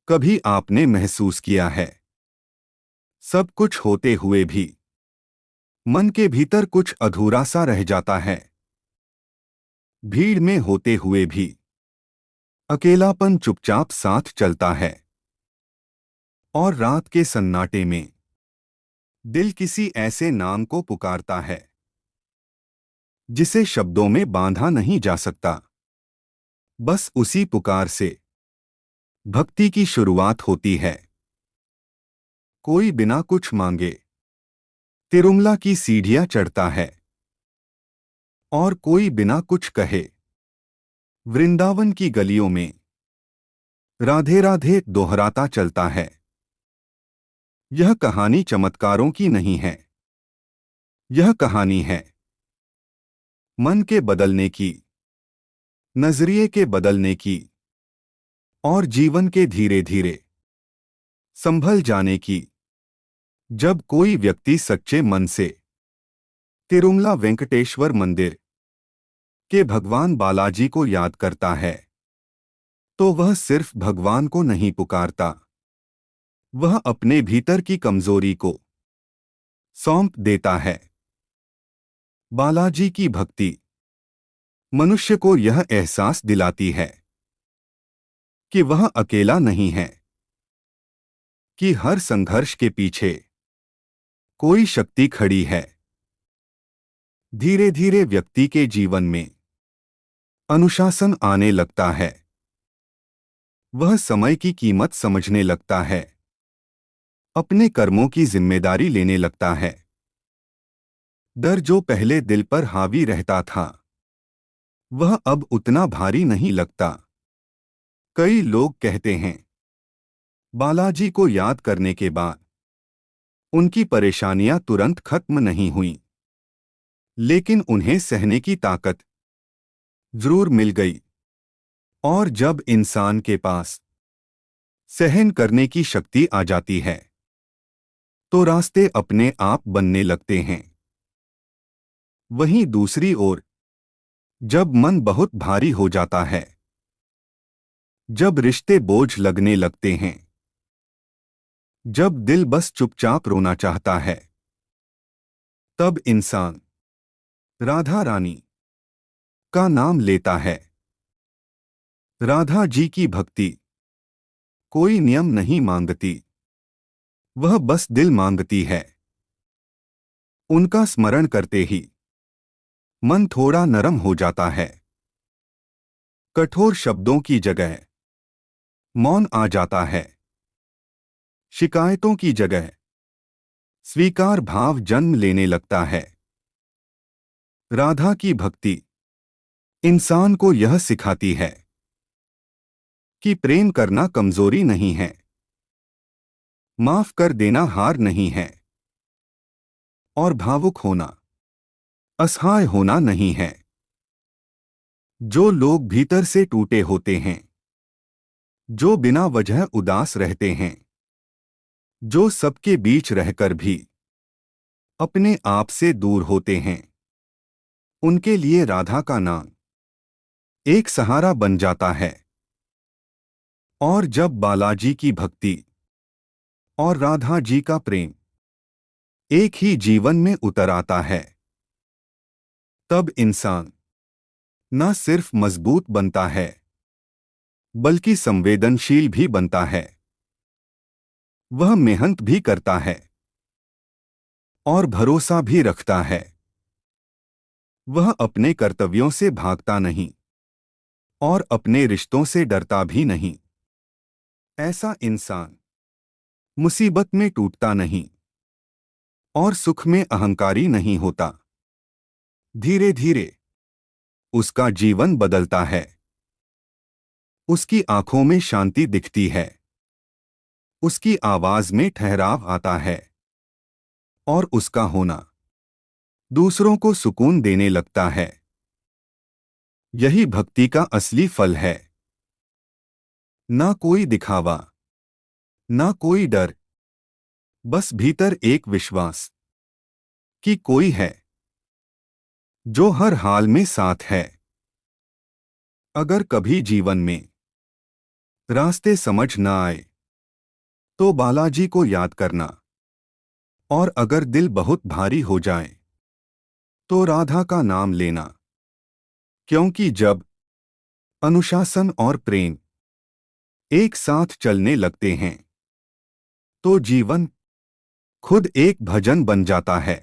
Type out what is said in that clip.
कभी आपने महसूस किया है, सब कुछ होते हुए भी मन के भीतर कुछ अधूरा सा रह जाता है। भीड़ में होते हुए भी अकेलापन चुपचाप साथ चलता है। और रात के सन्नाटे में दिल किसी ऐसे नाम को पुकारता है जिसे शब्दों में बांधा नहीं जा सकता। बस उसी पुकार से भक्ति की शुरुआत होती है। कोई बिना कुछ मांगे तिरुमला की सीढ़ियां चढ़ता है और कोई बिना कुछ कहे वृंदावन की गलियों में राधे राधे दोहराता चलता है। यह कहानी चमत्कारों की नहीं है, यह कहानी है मन के बदलने की, नजरिए के बदलने की और जीवन के धीरे धीरे संभल जाने की। जब कोई व्यक्ति सच्चे मन से तिरुमला वेंकटेश्वर मंदिर के भगवान बालाजी को याद करता है तो वह सिर्फ भगवान को नहीं पुकारता, वह अपने भीतर की कमजोरी को सौंप देता है। बालाजी की भक्ति मनुष्य को यह एहसास दिलाती है कि वह अकेला नहीं है, कि हर संघर्ष के पीछे कोई शक्ति खड़ी है। धीरे धीरे व्यक्ति के जीवन में अनुशासन आने लगता है। वह समय की कीमत समझने लगता है, अपने कर्मों की जिम्मेदारी लेने लगता है। डर जो पहले दिल पर हावी रहता था वह अब उतना भारी नहीं लगता। कई लोग कहते हैं बालाजी को याद करने के बाद उनकी परेशानियां तुरंत खत्म नहीं हुईं, लेकिन उन्हें सहने की ताकत जरूर मिल गई। और जब इंसान के पास सहन करने की शक्ति आ जाती है तो रास्ते अपने आप बनने लगते हैं। वहीं दूसरी ओर जब मन बहुत भारी हो जाता है, जब रिश्ते बोझ लगने लगते हैं, जब दिल बस चुपचाप रोना चाहता है, तब इंसान राधा रानी का नाम लेता है। राधा जी की भक्ति कोई नियम नहीं मांगती, वह बस दिल मांगती है। उनका स्मरण करते ही मन थोड़ा नरम हो जाता है। कठोर शब्दों की जगह मौन आ जाता है। शिकायतों की जगह स्वीकार भाव जन्म लेने लगता है। राधा की भक्ति इंसान को यह सिखाती है कि प्रेम करना कमजोरी नहीं है, माफ कर देना हार नहीं है, और भावुक होना असहाय होना नहीं है। जो लोग भीतर से टूटे होते हैं, जो बिना वजह उदास रहते हैं, जो सबके बीच रहकर भी अपने आप से दूर होते हैं, उनके लिए राधा का नाम एक सहारा बन जाता है। और जब बालाजी की भक्ति और राधा जी का प्रेम एक ही जीवन में उतर आता है, तब इंसान न सिर्फ मजबूत बनता है बल्कि संवेदनशील भी बनता है। वह मेहनत भी करता है और भरोसा भी रखता है। वह अपने कर्तव्यों से भागता नहीं और अपने रिश्तों से डरता भी नहीं। ऐसा इंसान मुसीबत में टूटता नहीं और सुख में अहंकारी नहीं होता। धीरे धीरे उसका जीवन बदलता है। उसकी आंखों में शांति दिखती है, उसकी आवाज में ठहराव आता है और उसका होना दूसरों को सुकून देने लगता है। यही भक्ति का असली फल है। ना कोई दिखावा, ना कोई डर, बस भीतर एक विश्वास कि कोई है जो हर हाल में साथ है। अगर कभी जीवन में रास्ते समझ न आए तो बालाजी को याद करना। और अगर दिल बहुत भारी हो जाए तो राधा का नाम लेना, क्योंकि जब अनुशासन और प्रेम एक साथ चलने लगते हैं तो जीवन खुद एक भजन बन जाता है।